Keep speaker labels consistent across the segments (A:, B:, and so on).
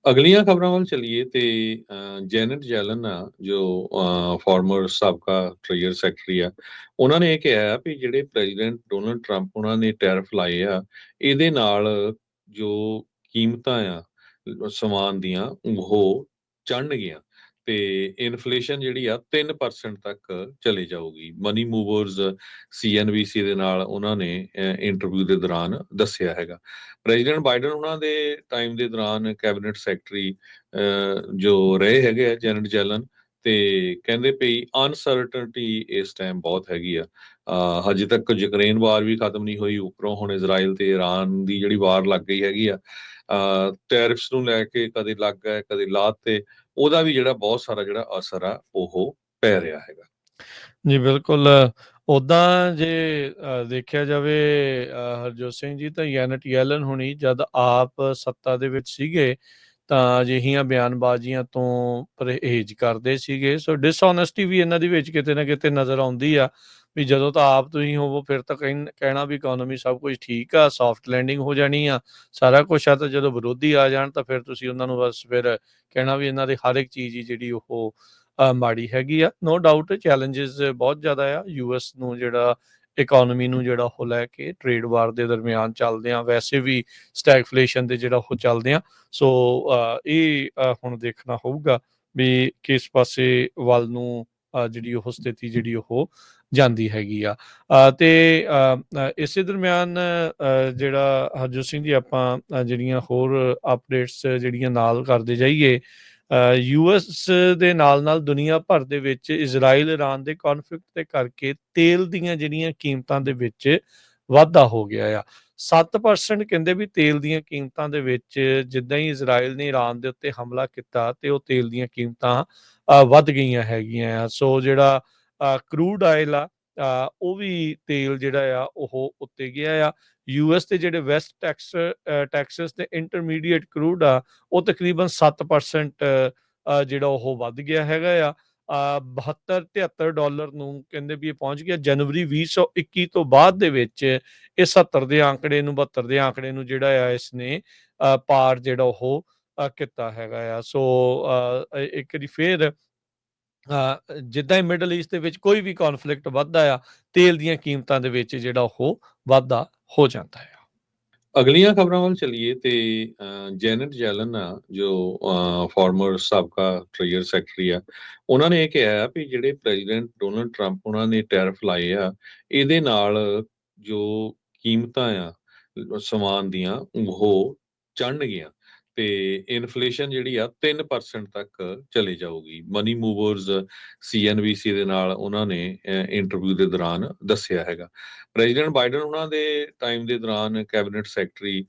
A: ਅਗਲੀਆਂ ਖਬਰਾਂ ਵੱਲ ਚੱਲੀਏ ਤੇ ਜੈਨੇਟ ਯੈਲਨ ਆ ਜੋ ਫਾਰਮਰ ਸਾਬਕਾ ਟ੍ਰੇਜਰ ਸੈਕਟਰੀ ਆ। ਉਹਨਾਂ ਨੇ ਇਹ ਕਿਹਾ ਵੀ ਜਿਹੜੇ ਪ੍ਰੈਜ਼ੀਡੈਂਟ ਡੋਨਲਡ ਟਰੰਪ ਉਹਨਾਂ ਨੇ ਟੈਰਿਫ ਲਾਏ ਆ, ਇਹਦੇ ਨਾਲ ਜੋ ਕੀਮਤਾਂ ਆ ਸਮਾਨ ਦੀਆਂ ਉਹ ਚੜ੍ਹਨਗੀਆਂ ਤੇ ਇਨਫਲੇਸ਼ਨ ਜਿਹੜੀ ਆ 3% ਤੱਕ ਚਲੇ ਜਾਊਗੀ। ਮਨੀ ਮੂਵਰਸ ਸੀਐਨਬੀਸੀ ਦੇ ਨਾਲ ਉਹਨਾਂ ਨੇ ਇੰਟਰਵਿਊ ਦੇ ਦੌਰਾਨ ਦੱਸਿਆ ਹੈਗਾ। ਪ੍ਰੈਜ਼ੀਡੈਂਟ ਬਾਈਡਨ ਉਹਨਾਂ ਦੇ ਟਾਈਮ ਦੇ ਦੌਰਾਨ ਕੈਬਨਿਟ ਸੈਕਟਰੀ ਜੋ ਰਹੇ ਹੈਗੇ ਆ ਜੈਨਟ ਜੈਲਨ, ਤੇ ਕਹਿੰਦੇ ਪਈ ਅਨਸਰਟਨਟੀ ਇਸ ਟਾਈਮ ਬਹੁਤ ਹੈਗੀ ਆ। ਹਜੇ ਤੱਕ ਯੂਕਰੇਨ ਵਾਰ ਵੀ ਖਤਮ ਨਹੀਂ ਹੋਈ, ਉੱਪਰੋਂ ਹੁਣ ਇਜ਼ਰਾਈਲ ਤੇ ਈਰਾਨ ਦੀ ਜਿਹੜੀ ਵਾਰ ਲੱਗ ਗਈ ਹੈਗੀ ਆ। ਟੈਰਿਫਸ ਨੂੰ ਲੈ ਕੇ ਕਦੇ ਲੱਗ ਗਏ ਕਦੇ ਲਾਤ ਤੇ ਉਹਦਾ ਵੀ ਜਿਹੜਾ ਬਹੁਤ ਸਾਰਾ ਜਿਹੜਾ ਅਸਰ ਆ ਉਹ ਪੈ ਰਿਹਾ ਹੈਗਾ।
B: ਜੀ ਬਿਲਕੁਲ। ਉੱਦਾਂ ਜੇ ਦੇਖਿਆ ਜਾਵੇ ਹਰਜੋਤ ਸਿੰਘ ਜੀ, ਤਾਂ ਯੈਨਟ ਯੈਲਨ ਹੁਣੀ ਜਦ ਆਪ ਸੱਤਾ ਦੇ ਵਿੱਚ ਸੀਗੇ ਤਾਂ ਅਜਿਹੀਆਂ ਬਿਆਨਬਾਜ਼ੀਆਂ ਤੋਂ ਪਰਹੇਜ਼ ਕਰਦੇ ਸੀਗੇ। ਸੋ ਡਿਸਓਨੈਸਟੀ ਵੀ ਇਹਨਾਂ ਦੇ ਵਿੱਚ ਕਿਤੇ ਨਾ ਕਿਤੇ ਨਜ਼ਰ ਆਉਂਦੀ ਆ ਵੀ ਜਦੋਂ ਤਾਂ ਆਪ ਤੁਸੀਂ ਹੋਵੋ ਫਿਰ ਤਾਂ ਕਹਿਣਾ ਵੀ ਇਕੋਨਮੀ ਸਭ ਕੁਝ ਠੀਕ ਆ, ਸੌਫਟ ਲੈਂਡਿੰਗ ਹੋ ਜਾਣੀ ਆ, ਸਾਰਾ ਕੁਛ ਆ। ਤਾਂ ਜਦੋਂ ਵਿਰੋਧੀ ਆ ਜਾਣ ਤਾਂ ਫਿਰ ਤੁਸੀਂ ਉਹਨਾਂ ਨੂੰ ਬਸ ਫਿਰ ਕਹਿਣਾ ਵੀ ਇਹਨਾਂ ਦੀ ਹਰ ਇੱਕ ਚੀਜ਼ ਹੀ ਜਿਹੜੀ ਉਹ ਮਾੜੀ ਹੈਗੀ ਆ। ਨੋ ਡਾਊਟ ਚੈਲੰਜਸ ਬਹੁਤ ਜ਼ਿਆਦਾ ਆ ਯੂਐਸ ਨੂੰ, ਜਿਹੜਾ ਇਕੋਨਮੀ ਨੂੰ ਜਿਹੜਾ ਉਹ ਲੈ ਕੇ ਟ੍ਰੇਡ ਵਾਰ ਦੇ ਦਰਮਿਆਨ ਚੱਲਦੇ ਆ, ਵੈਸੇ ਵੀ ਸਟੈਗਫਲੇਸ਼ਨ ਦੇ ਜਿਹੜਾ ਉਹ ਚੱਲਦੇ ਆ। ਸੋ ਇਹ ਹੁਣ ਦੇਖਣਾ ਹੋਊਗਾ ਵੀ ਕਿਸ ਪਾਸੇ ਵੱਲ ਨੂੰ ਜਿਹੜੀ ਉਹ ਸਥਿਤੀ ਜਿਹੜੀ ਉਹ ਜਾਂਦੀ ਹੈਗੀ ਆ। ਤੇ ਇਸੇ ਦਰਮਿਆਨ ਜਿਹੜਾ ਹਰਜੋਤ ਸਿੰਘ ਜੀ, ਆਪਾਂ ਜਿਹੜੀਆਂ ਹੋਰ ਅਪਡੇਟਸ ਜਿਹੜੀਆਂ ਨਾਲ ਕਰਦੇ ਜਾਈਏ, ਯੂਐਸ ਦੇ ਨਾਲ ਦੁਨੀਆ ਭਰ ਦੇ ਵਿੱਚ ਇਜ਼ਰਾਈਲ ਇਰਾਨ ਦੇ ਕੌਨਫਲਿਕਟ ਦੇ ਕਰਕੇ ਤੇਲ ਦੀਆਂ ਜਿਹੜੀਆਂ ਕੀਮਤਾਂ ਦੇ ਵਿੱਚ ਵਾਧਾ ਹੋ ਗਿਆ ਆ। 7% ਕਹਿੰਦੇ ਵੀ ਤੇਲ ਦੀਆਂ ਕੀਮਤਾਂ ਦੇ ਵਿੱਚ ਜਿੱਦਾਂ ਹੀ ਇਜ਼ਰਾਈਲ ਨੇ ਈਰਾਨ ਦੇ ਉੱਤੇ ਹਮਲਾ ਕੀਤਾ ਤੇ ਉਹ ਤੇਲ ਦੀਆਂ ਕੀਮਤਾਂ ਵੱਧ ਗਈਆਂ ਹੈਗੀਆਂ ਆ। ਸੋ ਜਿਹੜਾ ਕਰੂਡ ਆਇਲ ਆ, ਉਹ ਵੀ ਤੇਲ ਜਿਹੜਾ ਆ ਉਹ ਉੱਤੇ ਗਿਆ ਆ। ਯੂਐਸ ਦੇ ਜਿਹੜੇ ਵੈਸਟ ਟੈਕਸਸ ਤੇ ਇੰਟਰਮੀਡੀਏਟ ਕਰੂਡ ਆ, ਉਹ ਤਕਰੀਬਨ 7% ਜਿਹੜਾ ਉਹ ਵੱਧ ਗਿਆ ਹੈਗਾ ਆ। 72-73 ਨੂੰ ਕਹਿੰਦੇ ਵੀ ਇਹ ਪਹੁੰਚ ਗਿਆ। ਜਨਵਰੀ 2021 ਤੋਂ ਬਾਅਦ ਦੇ ਵਿੱਚ ਇਹ 70 ਦੇ ਆંકੜੇ ਨੂੰ 72 ਦੇ ਆંકੜੇ ਨੂੰ ਜਿਹੜਾ ਆ ਇਸਨੇ ਪਾਰ ਜਿਹੜਾ ਉਹ ਕੀਤਾ ਹੈਗਾ ਆ। ਸੋ ਇੱਕ ਵਾਰੀ ਫੇਰ ਜਿੱਦਾਂ ਹੀ ਮਿਡਲ ਈਸਟ ਦੇ ਵਿੱਚ ਕੋਈ ਵੀ ਕੌਨਫਲਿਕਟ ਵੱਧਦਾ ਆ, ਤੇਲ ਦੀਆਂ ਕੀਮਤਾਂ ਦੇ ਵਿੱਚ ਜਿਹੜਾ ਉਹ ਵਾਧਾ ਹੋ ਜਾਂਦਾ ਆ।
A: ਅਗਲੀਆਂ ਖਬਰਾਂ ਵੱਲ ਚੱਲੀਏ ਤੇ ਜੈਨਟ ਯੈਲਨ ਆ ਜੋ ਫਾਰਮਰ ਸਾਬਕਾ ਟ੍ਰੇਜਰ ਸੈਕਟਰੀ ਆ। ਉਹਨਾਂ ਨੇ ਇਹ ਕਿਹਾ ਵੀ ਜਿਹੜੇ ਪ੍ਰੈਜ਼ੀਡੈਂਟ ਡੋਨਲਡ ਟਰੰਪ ਉਹਨਾਂ ਨੇ ਟੈਰਿਫ ਲਾਏ ਆ, ਇਹਦੇ ਨਾਲ ਜੋ ਕੀਮਤਾਂ ਆ ਸਮਾਨ ਦੀਆਂ ਉਹ ਚੜ੍ਹਨਗੀਆਂ ਤੇ ਇਨਫਲੇਸ਼ਨ ਜਿਹੜੀ ਆ 3% ਤੱਕ ਚਲੇ ਜਾਊਗੀ। ਮਨੀ ਮੂਵਰਸ ਸੀਐਨਬੀਸੀ ਦੇ ਨਾਲ ਉਹਨਾਂ ਨੇ ਇੰਟਰਵਿਊ ਦੇ ਦੌਰਾਨ ਦੱਸਿਆ ਹੈਗਾ। ਪ੍ਰੈਜ਼ੀਡੈਂਟ ਬਾਈਡਨ ਉਹਨਾਂ ਦੇ ਟਾਈਮ ਦੇ ਦੌਰਾਨ ਕੈਬਨਿਟ ਸੈਕਟਰੀ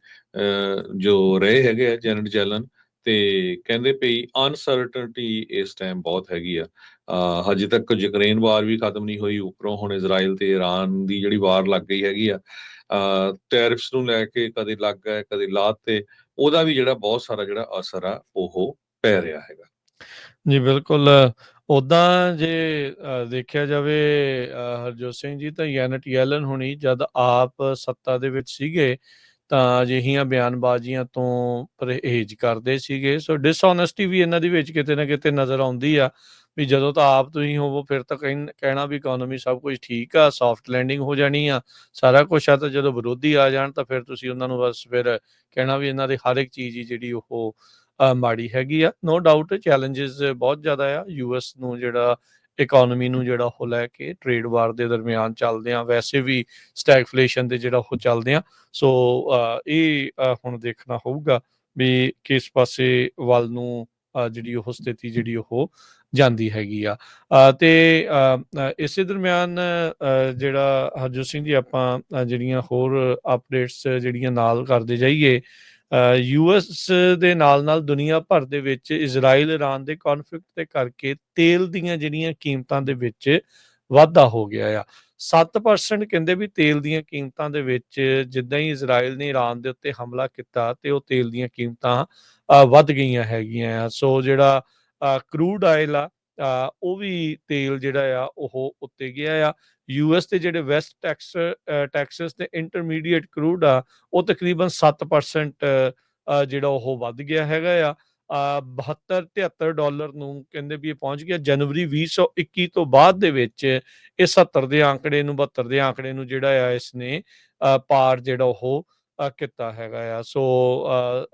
A: ਜੋ ਰਹੇ ਹੈਗੇ ਆ ਜੈਨਟ ਜੈਲਨ, ਤੇ ਕਹਿੰਦੇ ਪਈ ਅਨਸਰਟਨਟੀ ਇਸ ਟਾਈਮ ਬਹੁਤ ਹੈਗੀ ਆ। ਹਜੇ ਤੱਕ ਯੂਕਰੇਨ ਵਾਰ ਵੀ ਖਤਮ ਨਹੀਂ ਹੋਈ, ਉੱਪਰੋਂ ਹੁਣ ਇਜ਼ਰਾਈਲ ਤੇ ਈਰਾਨ ਦੀ ਜਿਹੜੀ ਵਾਰ ਲੱਗ ਗਈ ਹੈਗੀ ਆ। ਟੈਰਿਫਸ ਨੂੰ ਲੈ ਕੇ ਕਦੇ ਲੱਗ ਗਏ ਕਦੇ ਲਾਤ ਤੇ ਉਹਦਾ ਵੀ ਜਿਹੜਾ ਬਹੁਤ ਸਾਰਾ ਜਿਹੜਾ ਅਸਰ ਆ ਉਹ ਪੈ ਰਿਹਾ ਹੈਗਾ।
B: ਜੀ ਬਿਲਕੁਲ। ਉੱਦਾਂ ਜੇ ਦੇਖਿਆ ਜਾਵੇ ਹਰਜੋਤ ਸਿੰਘ ਜੀ, ਤਾਂ ਯੈਨਟ ਯੈਲਨ ਹੁਣੀ ਜਦ ਆਪ ਸੱਤਾ ਦੇ ਵਿੱਚ ਸੀਗੇ ਤਾਂ ਅਜਿਹੀਆਂ ਬਿਆਨਬਾਜ਼ੀਆਂ ਤੋਂ ਪਰਹੇਜ਼ ਕਰਦੇ ਸੀਗੇ। ਸੋ ਡਿਸਓਨੈਸਟੀ ਵੀ ਇਹਨਾਂ ਦੇ ਵਿੱਚ ਕਿਤੇ ਨਾ ਕਿਤੇ ਨਜ਼ਰ ਆਉਂਦੀ ਆ ਵੀ ਜਦੋਂ ਤਾਂ ਆਪ ਤੁਸੀਂ ਹੋਵੋ ਫਿਰ ਤਾਂ ਕਹਿਣਾ ਵੀ ਇਕੋਨਮੀ ਸਭ ਕੁਝ ਠੀਕ ਆ, ਸੌਫਟ ਲੈਂਡਿੰਗ ਹੋ ਜਾਣੀ ਆ, ਸਾਰਾ ਕੁਛ ਆ। ਤਾਂ ਜਦੋਂ ਵਿਰੋਧੀ ਆ ਜਾਣ ਤਾਂ ਫਿਰ ਤੁਸੀਂ ਉਹਨਾਂ ਨੂੰ ਬਸ ਫਿਰ ਕਹਿਣਾ ਵੀ ਇਹਨਾਂ ਦੀ ਹਰ ਇੱਕ ਚੀਜ਼ ਹੀ ਜਿਹੜੀ ਉਹ ਮਾੜੀ ਹੈਗੀ ਆ। ਨੋ ਡਾਊਟ ਚੈਲੰਜਸ ਬਹੁਤ ਜ਼ਿਆਦਾ ਆ ਯੂਐਸ ਨੂੰ, ਜਿਹੜਾ ਇਕੋਨਮੀ ਨੂੰ ਜਿਹੜਾ ਉਹ ਲੈ ਕੇ ਟ੍ਰੇਡ ਵਾਰ ਦੇ ਦਰਮਿਆਨ ਚੱਲਦੇ ਆ, ਵੈਸੇ ਵੀ ਸਟੈਗਫਲੇਸ਼ਨ ਦੇ ਜਿਹੜਾ ਉਹ ਚੱਲਦੇ ਆ। ਸੋ ਇਹ ਹੁਣ ਦੇਖਣਾ ਹੋਊਗਾ ਵੀ ਕਿਸ ਪਾਸੇ ਵੱਲ ਨੂੰ ਜਿਹੜੀ ਉਹ ਸਥਿਤੀ ਜਿਹੜੀ ਉਹ ਜਾਂਦੀ ਹੈਗੀ ਆ। ਤੇ ਇਸੇ ਦਰਮਿਆਨ ਜਿਹੜਾ ਹਰਜੋਤ ਸਿੰਘ ਜੀ, ਆਪਾਂ ਜਿਹੜੀਆਂ ਹੋਰ ਅਪਡੇਟਸ ਜਿਹੜੀਆਂ ਨਾਲ ਕਰਦੇ ਜਾਈਏ, ਯੂਐਸ ਦੇ ਨਾਲ ਦੁਨੀਆ ਭਰ ਦੇ ਵਿੱਚ ਇਜ਼ਰਾਈਲ ਇਰਾਨ ਦੇ ਕੌਨਫਲਿਕਟ ਦੇ ਕਰਕੇ ਤੇਲ ਦੀਆਂ ਜਿਹੜੀਆਂ ਕੀਮਤਾਂ ਦੇ ਵਿੱਚ ਵਾਧਾ ਹੋ ਗਿਆ ਆ। 7% ਕਹਿੰਦੇ ਵੀ ਤੇਲ ਦੀਆਂ ਕੀਮਤਾਂ ਦੇ ਵਿੱਚ ਜਿੱਦਾਂ ਹੀ ਇਜ਼ਰਾਈਲ ਨੇ ਈਰਾਨ ਦੇ ਉੱਤੇ ਹਮਲਾ ਕੀਤਾ ਤੇ ਉਹ ਤੇਲ ਦੀਆਂ ਕੀਮਤਾਂ ਵੱਧ ਗਈਆਂ ਹੈਗੀਆਂ ਆ। ਸੋ ਜਿਹੜਾ ਕਰੂਡ ਆਇਲ ਆ, ਉਹ ਵੀ ਤੇਲ ਜਿਹੜਾ ਆ ਉਹ ਉੱਤੇ ਗਿਆ ਆ। ਯੂਐਸ ਦੇ ਜਿਹੜੇ ਵੈਸਟ ਟੈਕਸਸ ਤੇ ਇੰਟਰਮੀਡੀਏਟ ਕਰੂਡ ਆ, ਉਹ ਤਕਰੀਬਨ 7% ਜਿਹੜਾ ਉਹ ਵੱਧ ਗਿਆ ਹੈਗਾ ਆ। $72-73 ਨੂੰ ਕਹਿੰਦੇ ਵੀ ਇਹ ਪਹੁੰਚ ਗਿਆ। ਜਨਵਰੀ 2021 ਤੋਂ ਬਾਅਦ ਦੇ ਵਿੱਚ ਇਹ 70 ਦੇ ਆંકੜੇ ਨੂੰ 72 ਦੇ ਆંકੜੇ ਨੂੰ ਜਿਹੜਾ ਆ ਇਸਨੇ ਪਾਰ ਜਿਹੜਾ ਉਹ ਕੀਤਾ ਹੈਗਾ ਆ। ਸੋ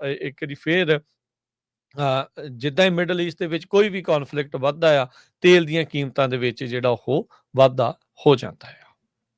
B: ਇੱਕ ਵਾਰੀ ਫੇਰ ਜਿੱਦਾਂ ਹੀ ਮਿਡਲ ਈਸਟ ਦੇ ਵਿੱਚ ਕੋਈ ਵੀ ਕੌਨਫਲਿਕਟ ਵੱਧਦਾ ਆ, ਤੇਲ ਦੀਆਂ ਕੀਮਤਾਂ ਦੇ ਵਿੱਚ ਜਿਹੜਾ ਉਹ ਵਾਧਾ ਹੋ ਜਾਂਦਾ ਹੈ।